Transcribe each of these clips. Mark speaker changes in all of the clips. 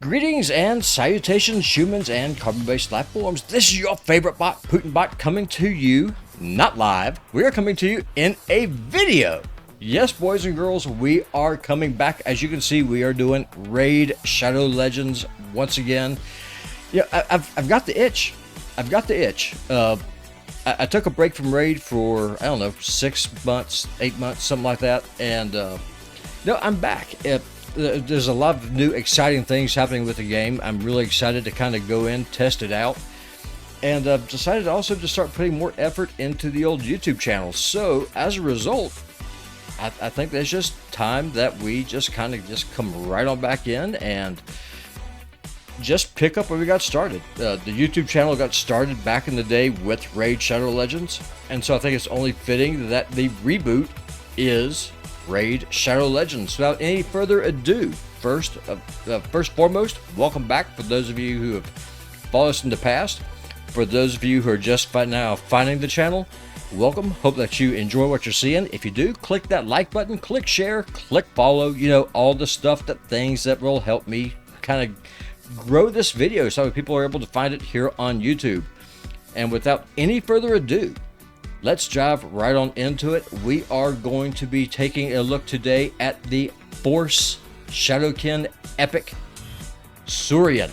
Speaker 1: Greetings and salutations, humans and carbon-based life forms. This is your favorite bot, PutinBot, coming to you, not live. We are coming to you in a video. Yes, boys and girls, we are coming back. As you can see, we are doing Raid Shadow Legends once again. Yeah, I've got the itch. I've got the itch. I took a break from Raid for, I don't know, 6 months, 8 months, something like that. And no, I'm back. There's a lot of new exciting things happening with the game. I'm really excited to kind of go in, test it out, and decided also to start putting more effort into the old YouTube channel. So as a result, I think there's just time that we just kind of just come right on back in and just pick up where we got started. The YouTube channel got started back in the day with Raid Shadow Legends, and so I think it's only fitting that the reboot is Raid Shadow Legends. Without any further ado, first foremost, welcome back for those of you who have followed us in the past. For those of you who are just now finding the channel, welcome. Hope that you enjoy what you're seeing. If you do, click that like button, click share, click follow, you know, all the stuff, things that will help me kind of grow this video so people are able to find it here on YouTube. And without any further ado, let's dive right on into it. We are going to be taking a look today at the Force Shadowkin Epic Surion.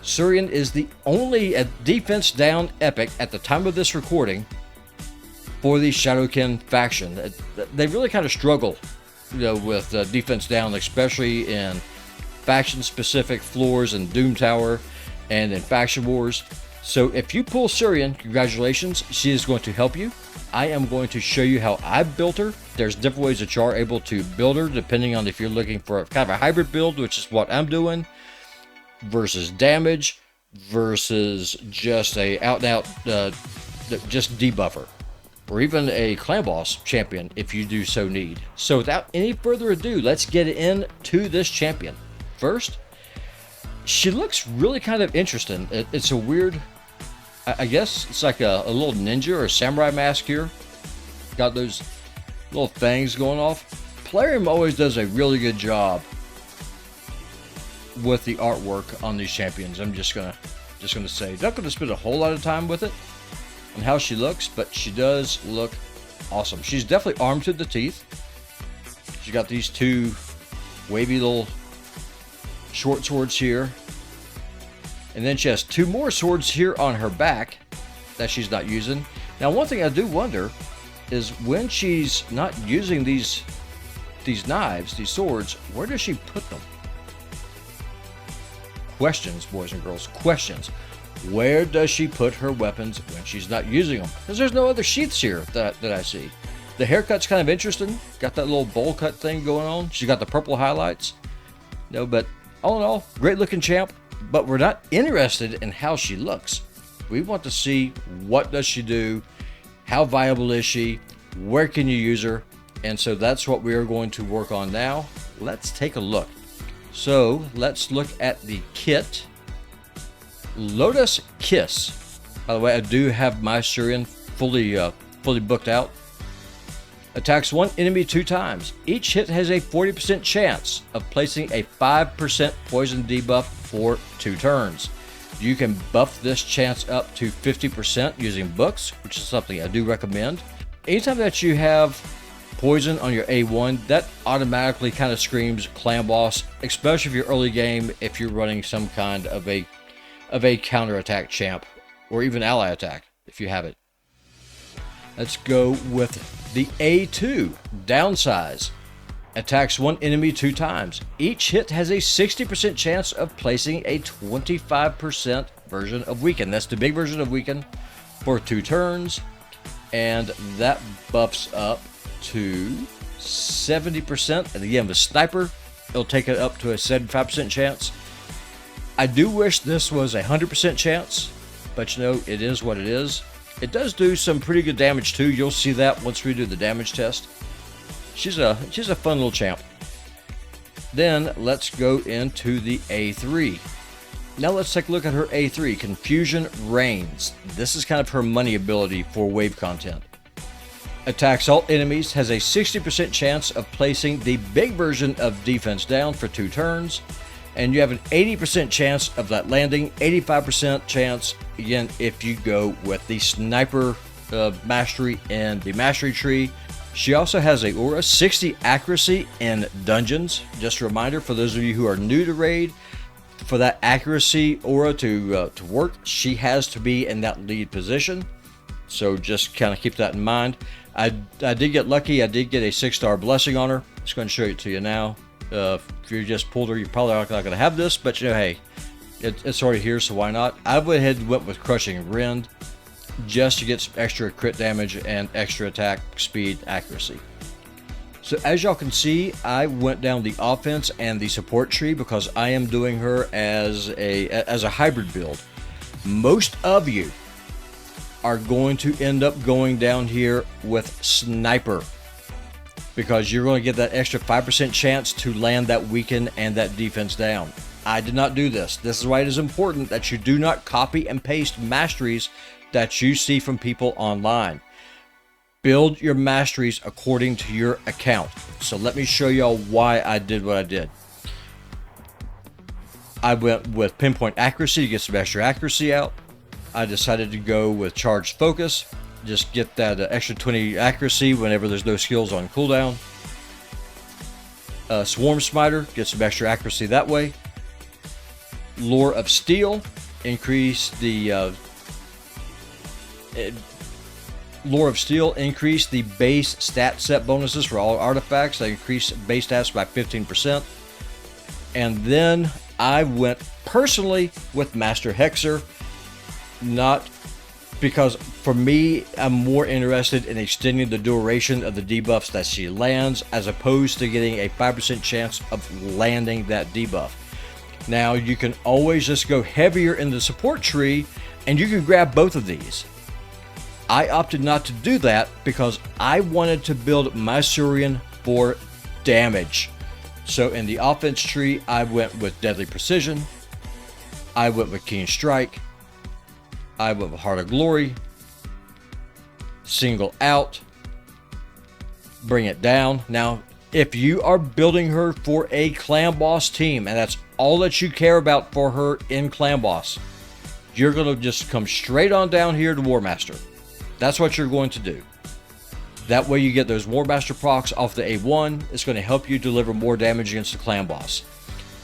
Speaker 1: Surion is the only defense down epic at the time of this recording for the Shadowkin faction. They really kind of struggle, you know, with defense down, especially in faction specific floors and Doom Tower and in faction wars. So if you pull Surion, congratulations, she is going to help you. I am going to show you how I built her. There's different ways that you are able to build her depending on if you're looking for kind of a hybrid build, which is what I'm doing, versus damage, versus just a out and out just debuffer, or even a clan boss champion if you do so need. So without any further ado, let's get into this champion. First, she looks really kind of interesting. It's a weird, I guess it's like a little ninja or samurai mask here. Got those little fangs going off. Plarium always does a really good job with the artwork on these champions. I'm just gonna say, not gonna spend a whole lot of time with it and how she looks, but she does look awesome. She's definitely armed to the teeth. She's got these two wavy little short swords here. And then she has two more swords here on her back that she's not using. Now, one thing I do wonder is when she's not using these knives, these swords, where does she put them? Questions, boys and girls, questions. Where does she put her weapons when she's not using them? Because there's no other sheaths here that I see. The haircut's kind of interesting. Got that little bowl cut thing going on. She's got the purple highlights. No, but all in all, great looking champ. But we're not interested in how she looks. We want to see what does she do, how viable is she, where can you use her, and so that's what we are going to work on now. Let's take a look. So let's look at the kit. Lotus Kiss. By the way, I do have my Surion fully booked out. Attacks one enemy 2 times. Each hit has a 40% chance of placing a 5% poison debuff for 2 turns. You can buff this chance up to 50% using books, which is something I do recommend. Anytime that you have poison on your A1, that automatically kind of screams clan boss, especially if you're early game, if you're running some kind of a counterattack champ, or even ally attack if you have it. Let's go with the A2, downsize. Attacks one enemy 2 times. Each hit has a 60% chance of placing a 25% version of weaken. That's the big version of weaken for 2 turns. And that buffs up to 70%. And again, with sniper, it'll take it up to a 75% chance. I do wish this was a 100% chance, but you know, it is what it is. It does do some pretty good damage too. You'll see that once we do the damage test. She's a fun little champ. Then let's go into the A3. Now let's take a look at her A3, Confusion Reigns. This is kind of her money ability for wave content. Attacks all enemies, has a 60% chance of placing the big version of defense down for 2 turns. and you have an 80% chance of that landing, 85% chance, again, if you go with the sniper mastery and the mastery tree. She also has a aura, 60 accuracy in dungeons. Just a reminder for those of you who are new to raid, for that accuracy aura to work, she has to be in that lead position. So just kind of keep that in mind. I did get lucky. I did get a 6-star blessing on her. I'm just going to show it to you now. If you just pulled her, you're probably not going to have this, but you know, hey, it's already here, so why not? I went ahead and went with Crushing Rend just to get some extra crit damage and extra attack speed accuracy. So as y'all can see, I went down the offense and the support tree because I am doing her as a hybrid build. Most of you are going to end up going down here with sniper, because you're going to get that extra 5% chance to land that weaken and that defense down. I did not do this. This is why it is important that you do not copy and paste masteries that you see from people online. Build your masteries according to your account. So let me show y'all why I did what I did. I went with pinpoint accuracy to get some extra accuracy out. I decided to go with charged focus. Just get that extra 20 accuracy whenever there's no skills on cooldown. Swarm Smiter, get some extra accuracy that way. Lore of Steel, increase the Lore of Steel, increase the base stat set bonuses for all artifacts. They increase base stats by 15%. And then I went personally with Master Hexer, not because for me, I'm more interested in extending the duration of the debuffs that she lands as opposed to getting a 5% chance of landing that debuff. Now, you can always just go heavier in the support tree and you can grab both of these. I opted not to do that because I wanted to build my Surion for damage. So in the offense tree, I went with Deadly Precision, I went with Keen Strike, I went with Heart of Glory, Single Out, Bring It Down. Now, if you are building her for a clan boss team, and that's all that you care about for her in clan boss, you're going to just come straight on down here to War Master. That's what you're going to do. That way you get those War Master procs off the A1. It's going to help you deliver more damage against the clan boss.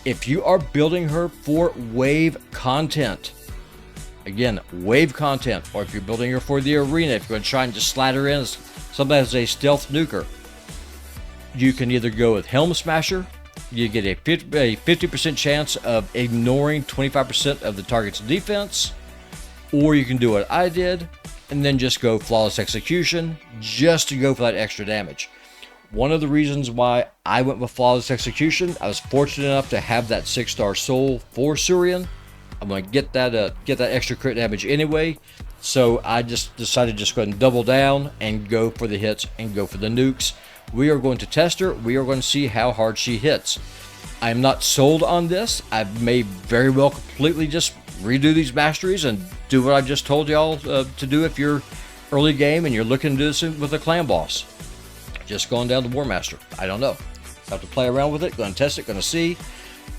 Speaker 1: If you are building her for wave content, again, wave content, or if you're building her for the arena, if you're going to try and just slide her in as somebody as a stealth nuker, you can either go with Helm Smasher. You get a 50% chance of ignoring 25% of the target's defense, or you can do what I did and then just go Flawless Execution just to go for that extra damage. One of the reasons why I went with Flawless Execution, I was fortunate enough to have that 6-star soul for Surion. I'm going to get that extra crit damage anyway, so I just decided to just go ahead and double down and go for the hits and go for the nukes. We are going to test her. We are going to see how hard she hits. I'm not sold on this. I may very well completely just redo these masteries and do what I just told y'all to do if you're early game and you're looking to do this with a clan boss. Just going down to War Master. I don't know. Have to play around with it. Going to test it. Going to see.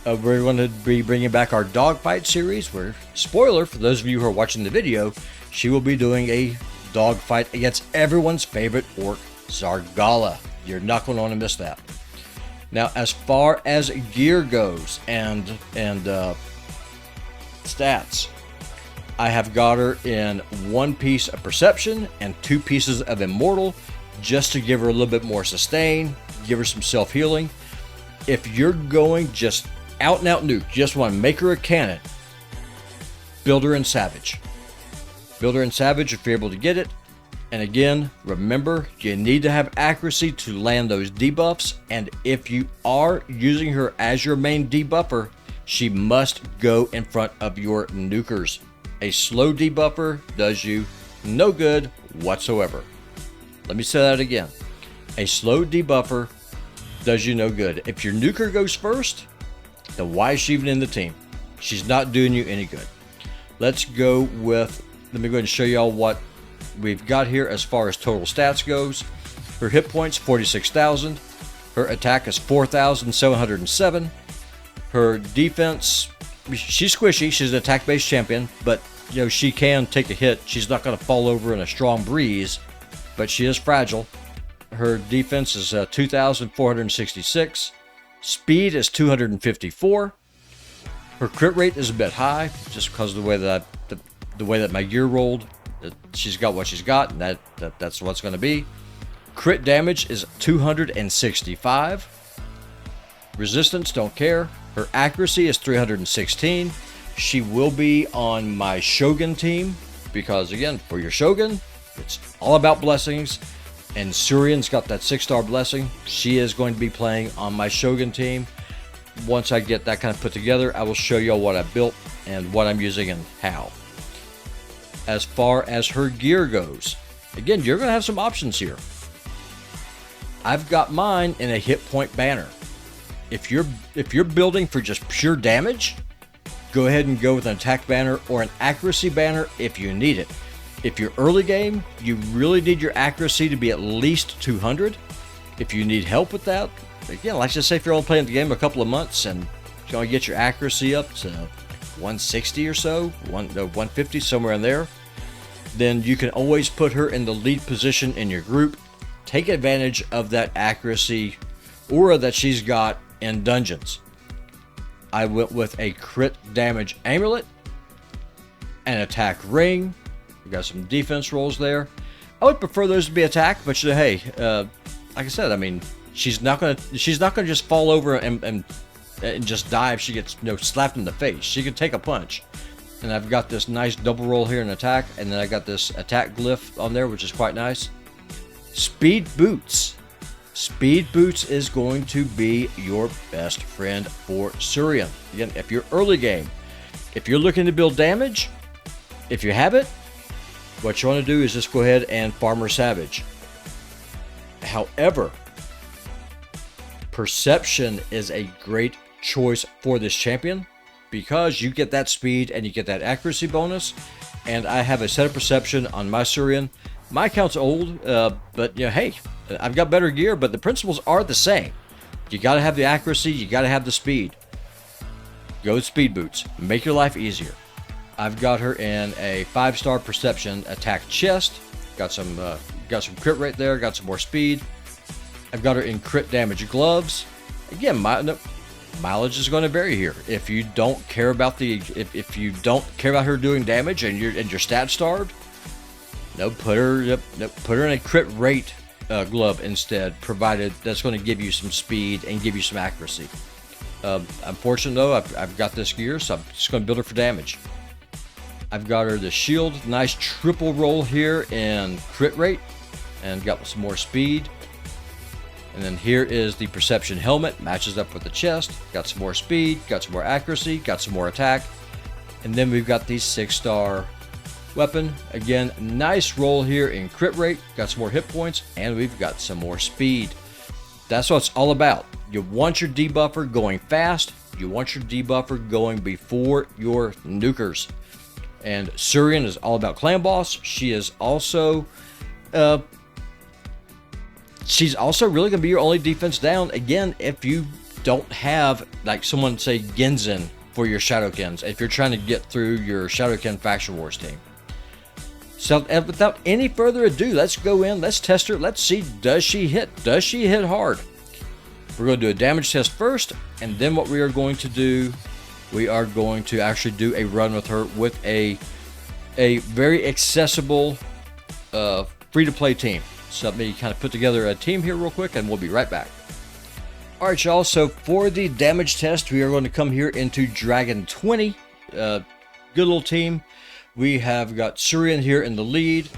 Speaker 1: We're going to be bringing back our dogfight series where, spoiler for those of you who are watching the video, she will be doing a dogfight against everyone's favorite orc, Zargala. You're not going to want to miss that. Now, as far as gear goes and stats, I have got her in 1 piece of Perception and 2 pieces of Immortal just to give her a little bit more sustain, give her some self-healing. If you're going just out and out nuke, just want to make her a cannon, build her in Savage. Build her in Savage if you're able to get it. And again, remember, you need to have accuracy to land those debuffs. And if you are using her as your main debuffer, she must go in front of your nukers. A slow debuffer does you no good whatsoever. Let me say that again. A slow debuffer does you no good. If your nuker goes first, then why is she even in the team? She's not doing you any good. Let's go with, let me go ahead and show y'all what we've got here as far as total stats goes. Her hit points, 46,000. Her attack is 4,707. Her defense, she's squishy. She's an attack-based champion, but you know she can take a hit. She's not going to fall over in a strong breeze, but she is fragile. Her defense is 2,466. Speed is 254. Her crit rate is a bit high, just because of the way that the way that my gear rolled. She's got what she's got, and that's what's going to be. Crit damage is 265. Resistance, don't care. Her accuracy is 316. She will be on my Shogun team because, again, for your Shogun, it's all about blessings. And Surion's got that 6-star blessing. She is going to be playing on my Shogun team. Once I get that kind of put together, I will show you all what I built and what I'm using and how. As far as her gear goes, again, you're going to have some options here. I've got mine in a hit point banner. If you're building for just pure damage, go ahead and go with an attack banner or an accuracy banner if you need it. If you're early game, you really need your accuracy to be at least 200. If you need help with that, again, let's just say if you're only playing the game a couple of months and you want to get your accuracy up to 160 or so, 150, somewhere in there, then you can always put her in the lead position in your group. Take advantage of that accuracy aura that she's got in dungeons. I went with a crit damage amulet, an attack ring. We got some defense rolls there. I would prefer those to be attack, but hey, like I said, I mean, she's not gonna just fall over and just die if she gets slapped in the face. She can take a punch. And I've got this nice double roll here in attack, and then I got this attack glyph on there, which is quite nice. Speed boots. Speed boots is going to be your best friend for Surion. Again, if you're early game, if you're looking to build damage, if you have it, what you want to do is just go ahead and Farmer Savage. However, Perception is a great choice for this champion because you get that speed and you get that accuracy bonus. And I have a set of Perception on my Surion. My account's old, but hey, I've got better gear, but the principles are the same. You got to have the accuracy, you got to have the speed. Go with speed boots, make your life easier. I've got her in a 5-star Perception attack chest. Got some crit rate there, got some more speed. I've got her in crit damage gloves. Again, mileage is going to vary here. If you don't care about if you don't care about her doing damage and you're stat starved, put her in a crit rate glove instead, provided that's going to give you some speed and give you some accuracy. Unfortunately though, I've got this gear, so I'm just going to build her for damage. I've got her the shield, nice triple roll here in crit rate, and got some more speed. And then here is the Perception helmet, matches up with the chest, got some more speed, got some more accuracy, got some more attack. And then we've got the 6-star weapon. Again, nice roll here in crit rate, got some more hit points, and we've got some more speed. That's what it's all about. You want your debuffer going fast, you want your debuffer going before your nukers. And Surion is all about clan boss. She is also she's also really going to be your only defense down, again, if you don't have, like someone say, Genzen for your Shadowkins, if you're trying to get through your Shadowkin Faction Wars team. So without any further ado, let's go in, let's test her, let's see, does she hit? Does she hit hard? We're going to do a damage test first, and then what we are going to do, we are going to actually do a run with her with a very accessible free-to-play team. So let me kind of put together a team here real quick, and we'll be right back. Alright y'all, so for the damage test, we are going to come here into Dragon 20. Good little team. We have got Surion here in the lead.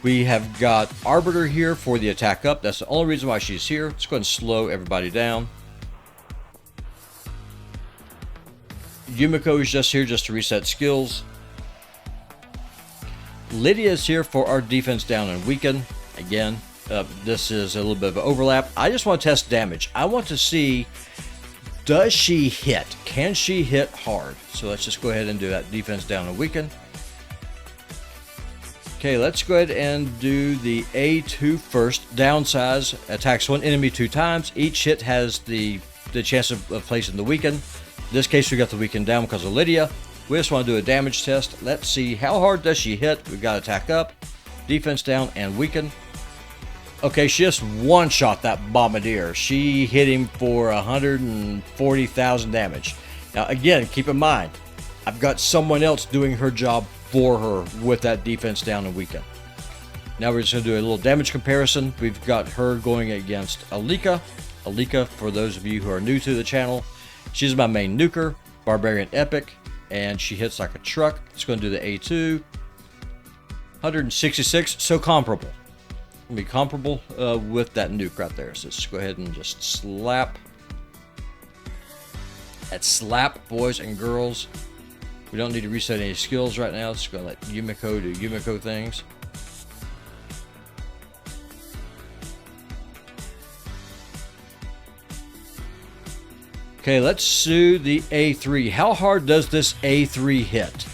Speaker 1: We have got Arbiter here for the attack up. That's the only reason why she's here. Let's go ahead and slow everybody down. Yumiko is just here just to reset skills. Lydia is here for our defense down and weaken. Again, this is a little bit of an overlap. I just want to test damage. I want to see, does she hit? Can she hit hard? So let's just go ahead and do that defense down and weaken. Okay, let's go ahead and do the A2 first. Downsize, attacks one enemy 2 times. Each hit has the chance of placing the weaken. this case, we got the weaken down because of Lydia. We just want to do a damage test. Let's see how hard does she hit. We got attack up, defense down, and weaken. Okay, she just one-shot that bombardier. She hit him for 140,000 damage. Now, again, keep in mind, I've got someone else doing her job for her with that defense down and weaken. Now we're just going to do a little damage comparison. We've got her going against Alika. Alika, for those of you who are new to the channel, she's my main nuker, Barbarian Epic, and she hits like a truck. It's going to do the A2. 166, so comparable. Be comparable with that nuke right there. So let's go ahead and just slap. That slap, boys and girls. We don't need to reset any skills right now. Just gonna let Yumiko do Yumiko things. Okay, let's do the A3. How hard does this A3 hit?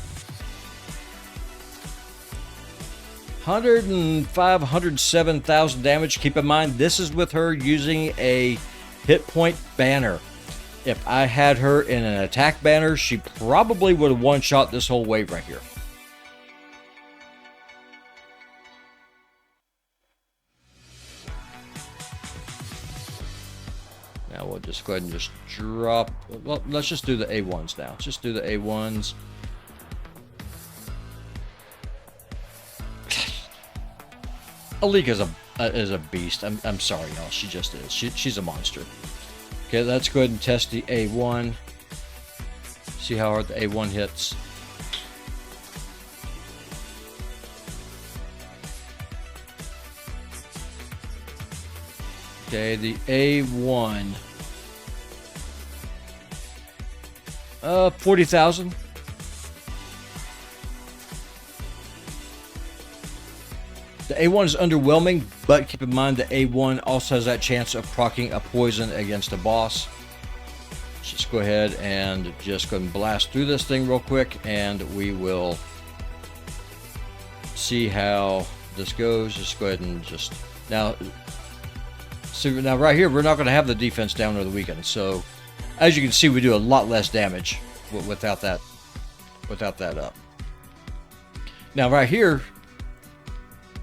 Speaker 1: 105, 107,000 damage. Keep in mind, this is with her using a hit point banner. If I had her in an attack banner, she probably would have one-shot this whole wave right here. Now we'll just go ahead and just drop. Well, let's just do the A1s now. Let's just do the A1s. Alika is a beast. I'm sorry, y'all. She just is. She's a monster. Okay, let's go ahead and test the A1. See how hard the A1 hits. Okay, the A1. 40,000. The A1 is underwhelming, but keep in mind the A1 also has that chance of proccing a poison against a boss. Let's just go ahead and just go and blast through this thing real quick, and we will see how this goes. Just go ahead and just now. So now right here, we're not going to have the defense down or the weaken. So as you can see, we do a lot less damage without that up. Now right here.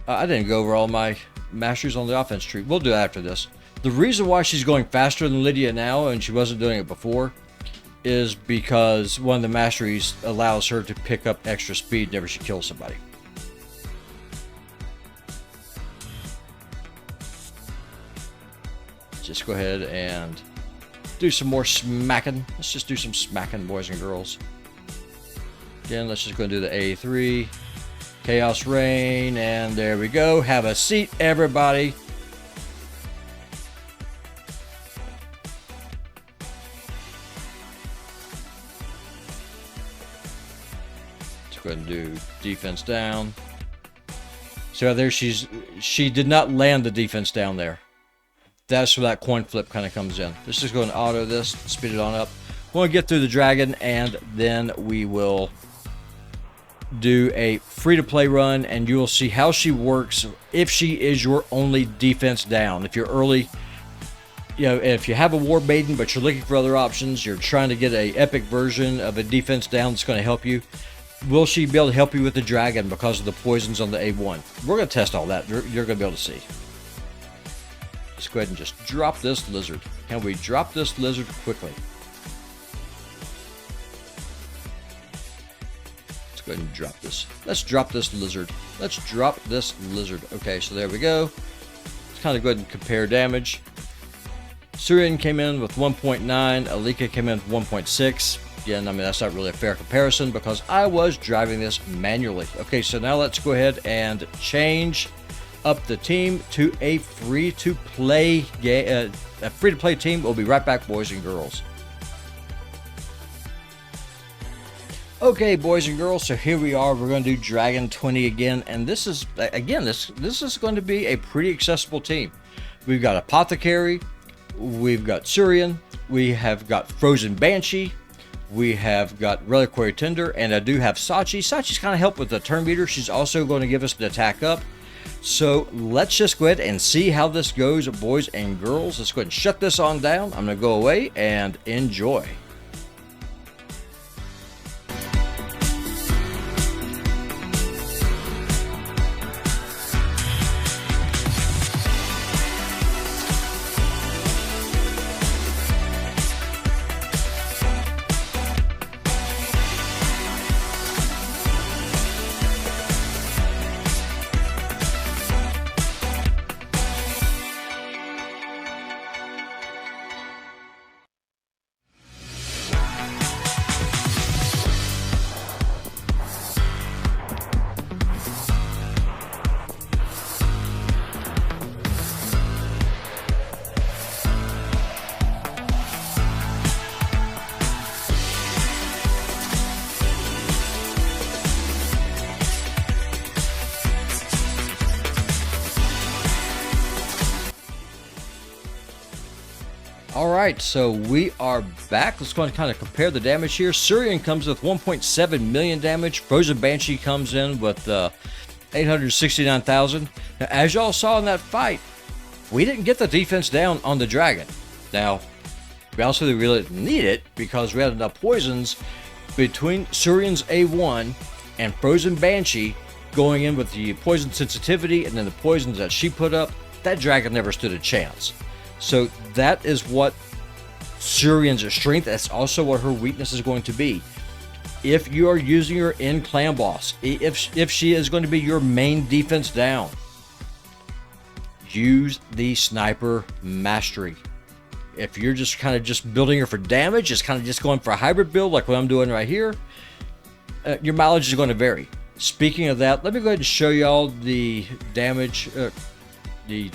Speaker 1: I didn't go over all my masteries on the offense tree. We'll do it after this. The reason why she's going faster than Lydia now, and she wasn't doing it before, is because one of the masteries allows her to pick up extra speed whenever she kills somebody. Just go ahead and do some more smacking. Let's just do some smacking, boys and girls. Again, let's just go and do the A3. Chaos Rain, and there we go. Have a seat, everybody. Let's go ahead and do defense down. So there she did not land the defense down there. That's where that coin flip kind of comes in. Let's just go and auto this, speed it on up. We'll get through the dragon, and then we will do a free-to-play run, and you will see how she works if she is your only defense down. If you're early, you know, if you have a War Maiden but you're looking for other options, you're trying to get a epic version of a defense down that's going to help you, will she be able to help you with the dragon because of the poisons on the A1? We're going to test all that. You're going to be able to see. Let's go ahead and just drop this lizard. Can we drop this lizard quickly? Go ahead and drop this. Let's drop this lizard. Let's drop this lizard. Okay, so there we go. Let's kind of go ahead and compare damage. Surion came in with 1.9. Alika came in with 1.6. Again, I mean, that's not really a fair comparison because I was driving this manually. Okay, so now let's go ahead and change up the team to a free-to-play game. A free-to-play team. We'll be right back, boys and girls. Okay, boys and girls, so here we are. We're going to do Dragon 20 again, and this is, again, this is going to be a pretty accessible team. We've got Apothecary, we've got Surion, we have got Frozen Banshee, we have got Reliquary Tender, and I do have Sachi. Sachi's kind of helped with the turn meter. She's also going to give us the attack up. So let's just go ahead and see how this goes, boys and girls. Let's go ahead and shut this on down. I'm going to go away and enjoy. Alright, so we are back. Let's go and kind of compare the damage here. Surion comes with 1.7 million damage. Frozen Banshee comes in with 869,000. Now, as y'all saw in that fight, we didn't get the defense down on the dragon. Now, we also really didn't need it because we had enough poisons between Surion's A1 and Frozen Banshee going in with the poison sensitivity and then the poisons that she put up. That dragon never stood a chance. So that is what Surion's strength. That's also what her weakness is going to be. If you are using her in clan boss, if she is going to be your main defense down, use the sniper mastery. If you're just kind of just building her for damage, just kind of just going for a hybrid build like what I'm doing right here, your mileage is going to vary. Speaking of that, let me go ahead and show y'all the damage. The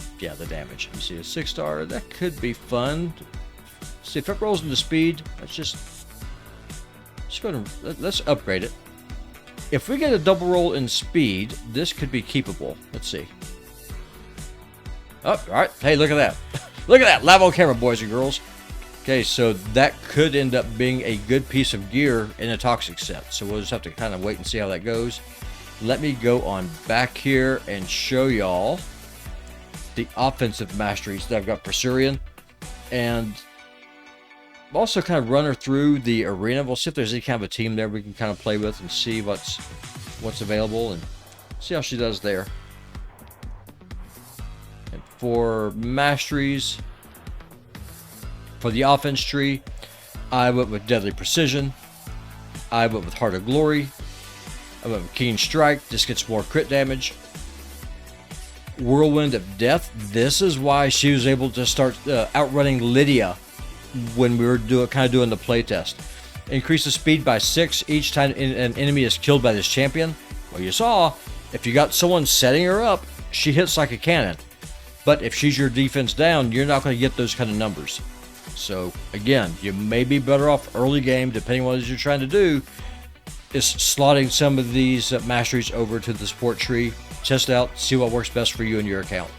Speaker 1: damage. Let me see, a 6-star. That could be fun. See if it rolls into speed. Let's upgrade it. If we get a double roll in speed, this could be keepable. Let's see. Oh, all right. Hey, look at that. Look at that. Live on camera, boys and girls. Okay, so that could end up being a good piece of gear in a toxic set. So we'll just have to kind of wait and see how that goes. Let me go on back here and show y'all the offensive masteries that I've got for Surion, and also kind of run her through the arena. We'll see if there's any kind of a team there we can kind of play with and see what's available and see how she does there. And for masteries, for the offense tree, I went with Deadly Precision, I went with Heart of Glory, I went with Keen Strike. This gets more crit damage. Whirlwind of Death. This is why she was able to start outrunning Lydia when we were doing the playtest. Increases speed by 6 each time an enemy is killed by this champion. Well, you saw, if you got someone setting her up, she hits like a cannon. But if she's your defense down, you're not going to get those kind of numbers. So again, you may be better off early game, depending on what it is you're trying to do, is slotting some of these masteries over to the support tree. Test out, see what works best for you and your account.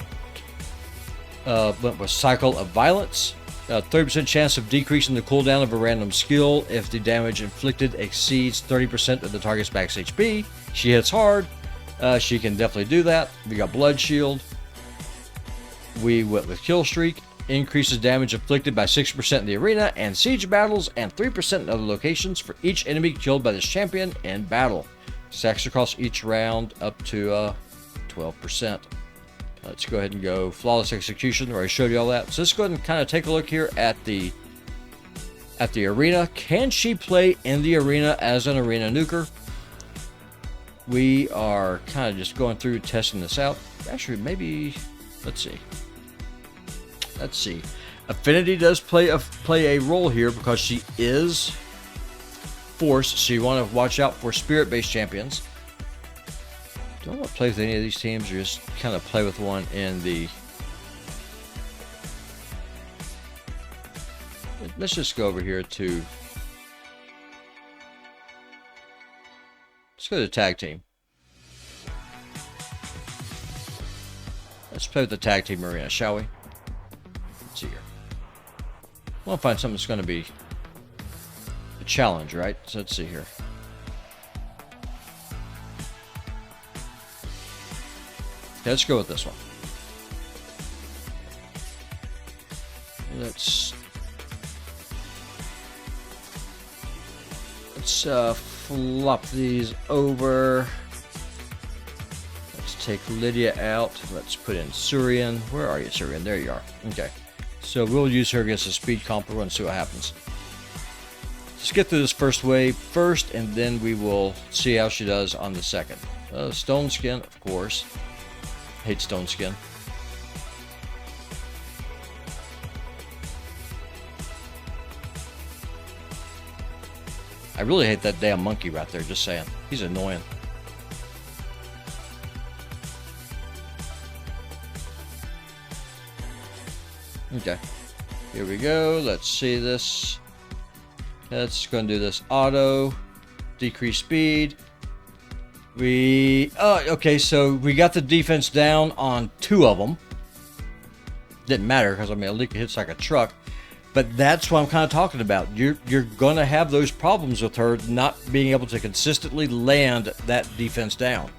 Speaker 1: Went with Cycle of Violence. 30% chance of decreasing the cooldown of a random skill if the damage inflicted exceeds 30% of the target's max HP. She hits hard. She can definitely do that. We got Blood Shield. We went with Kill Streak. Increases damage inflicted by 6% in the arena and siege battles and 3% in other locations for each enemy killed by this champion in battle. Stacks across each round up to 12%. Let's go ahead and go Flawless Execution, where I showed you all that. So let's go ahead and kind of take a look here at the arena. Can she play in the arena as an arena nuker? We are kind of just going through testing this out. Actually, maybe, let's see. Affinity does play a role here because she is force, so you want to watch out for spirit-based champions. Don't want to play with any of these teams, or just kind of play with one in the... Let's just go over here to... Let's go to the tag team. Let's play with the tag team arena, shall we? Let's see here. I want to find something that's going to be a challenge, right? So let's see here. Okay, let's go with this one. Let's flop these over. Let's take Lydia out. Let's put in Surion. Where are you, Surion? There you are. Okay. So we'll use her against a speed comp. We're going to see what happens. Let's get through this first wave first, and then we will see how she does on the second. Stone Skin, of course. Hate Stone Skin. I really hate that damn monkey right there, just saying. He's annoying. Okay. Here we go. Let's see this. Let's go and do this auto. Decrease speed. Okay, so we got the defense down on 2 of them. Didn't matter because, I mean, Alika hits like a truck. But that's what I'm kind of talking about. You're going to have those problems with her not being able to consistently land that defense down.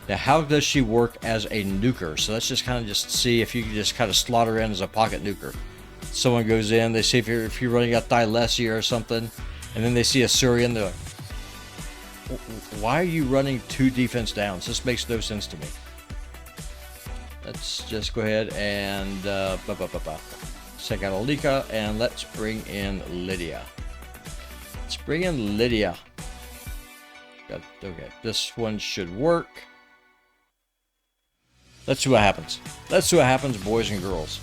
Speaker 1: Now, how does she work as a nuker? So let's just kind of see if you can just kind of slot her in as a pocket nuker. Someone goes in, they see if you're running a Thylesia or something, and then they see a Surion. They're like, why are you running 2 defense downs? This makes no sense to me. Let's just go ahead and check out Alika, and let's bring in Lydia. Okay, this one should work. Let's see what happens. Boys and girls.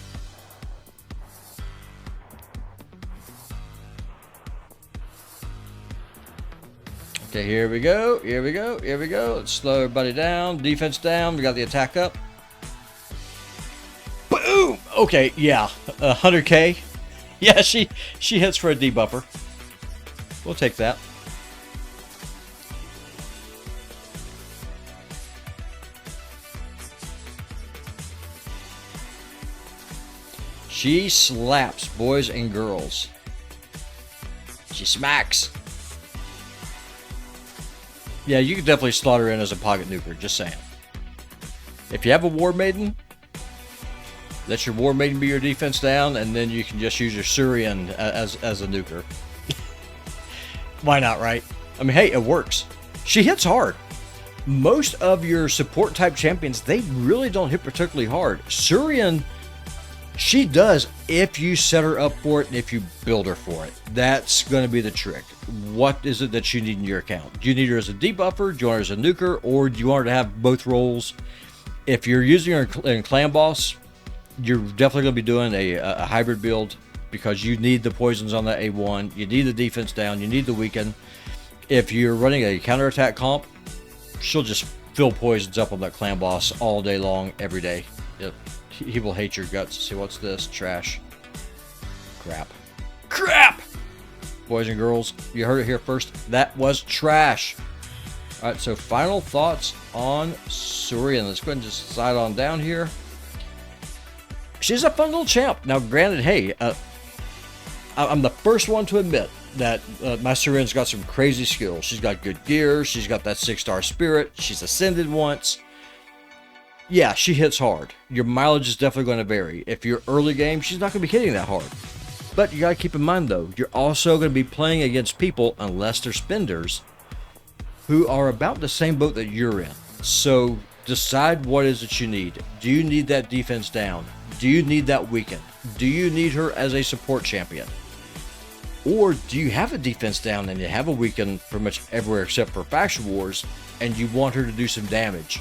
Speaker 1: Okay, here we go. Let's slow everybody down. Defense down. We got the attack up. Boom! Okay, yeah. 100k. Yeah, she hits for a debuffer. We'll take that. She slaps, boys and girls. She smacks. Yeah, you can definitely slot her in as a pocket nuker, just saying. If you have a War Maiden, let your War Maiden be your defense down, and then you can just use your Surion as a nuker. Why not, right? I mean, hey, it works. She hits hard. Most of your support type champions, they really don't hit particularly hard. Surion, she does if you set her up for it and if you build her for it. That's going to be the trick. What is it that you need in your account? Do you need her as a debuffer? Do you want her as a nuker? Or do you want her to have both roles? If you're using her in Clan Boss, you're definitely going to be doing a hybrid build, because you need the poisons on that A1. You need the defense down. You need the weaken. If you're running a counterattack comp, she'll just fill poisons up on that Clan Boss all day long, every day. He will hate your guts. See, what's this? Trash. Crap! Boys and girls, you heard it here first. That was trash. All right, so final thoughts on Surion. Let's go ahead and just slide on down here. She's a fun little champ. Now, granted, hey, I'm the first one to admit that my Surion's got some crazy skills. She's got good gear. She's got that 6-star spirit. She's ascended once. Yeah, she hits hard. Your mileage is definitely going to vary. If you're early game, she's not going to be hitting that hard. But you got to keep in mind, though, you're also going to be playing against people, unless they're spenders, who are about the same boat that you're in. So decide what is it you need. Do you need that defense down? Do you need that weaken? Do you need her as a support champion? Or do you have a defense down and you have a weaken pretty much everywhere except for Faction Wars, and you want her to do some damage?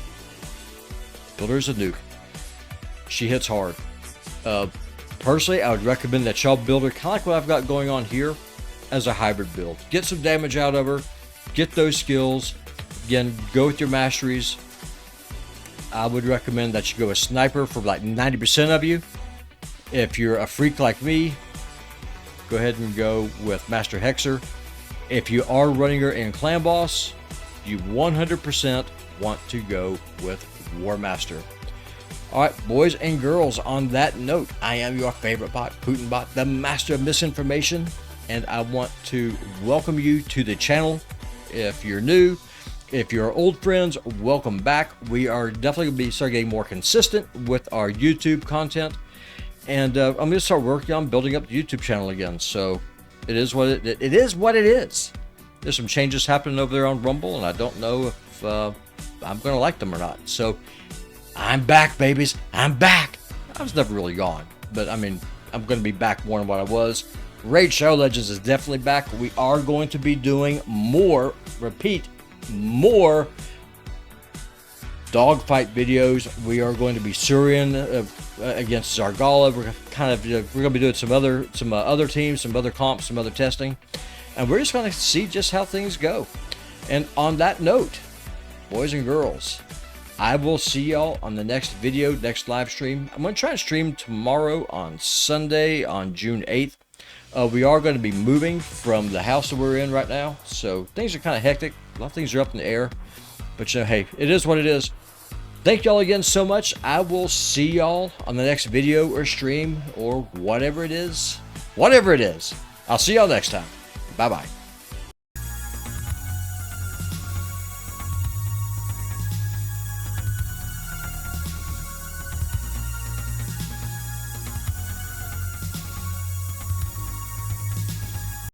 Speaker 1: Build her as a nuke. She hits hard. Personally, I would recommend that y'all build her kind of like what I've got going on here as a hybrid build. Get some damage out of her. Get those skills. Again, go with your masteries. I would recommend that you go a sniper for like 90% of you. If you're a freak like me, go ahead and go with Master Hexer. If you are running her in Clan Boss, you 100% want to go with War Master. Alright, boys and girls, on that note, I am your favorite bot, PutinBot, the master of misinformation, and I want to welcome you to the channel. If you're new, if you're old friends, welcome back. We are definitely going to be starting getting more consistent with our YouTube content, and I'm going to start working on building up the YouTube channel again. So it is what it is. There's some changes happening over there on Rumble, and I don't know if I'm going to like them or not. So I'm back, babies. I'm back. I was never really gone, but I mean, I'm going to be back more than what I was. Raid Shadow Legends is definitely back. We are going to be doing more, more dogfight videos. We are going to be Surion against Zargala. We're going to be doing some other teams, some other comps, some other testing, and we're just going to see just how things go. And on that note, boys and girls, I will see y'all on the next video, next live stream. I'm going to try and stream tomorrow on Sunday on June 8th. We are going to be moving from the house that we're in right now, so things are kind of hectic. A lot of things are up in the air, but you know, hey, it is what it is. Thank y'all again so much. I will see y'all on the next video or stream or whatever it is. whatever it is. I'll see y'all next time. Bye-bye.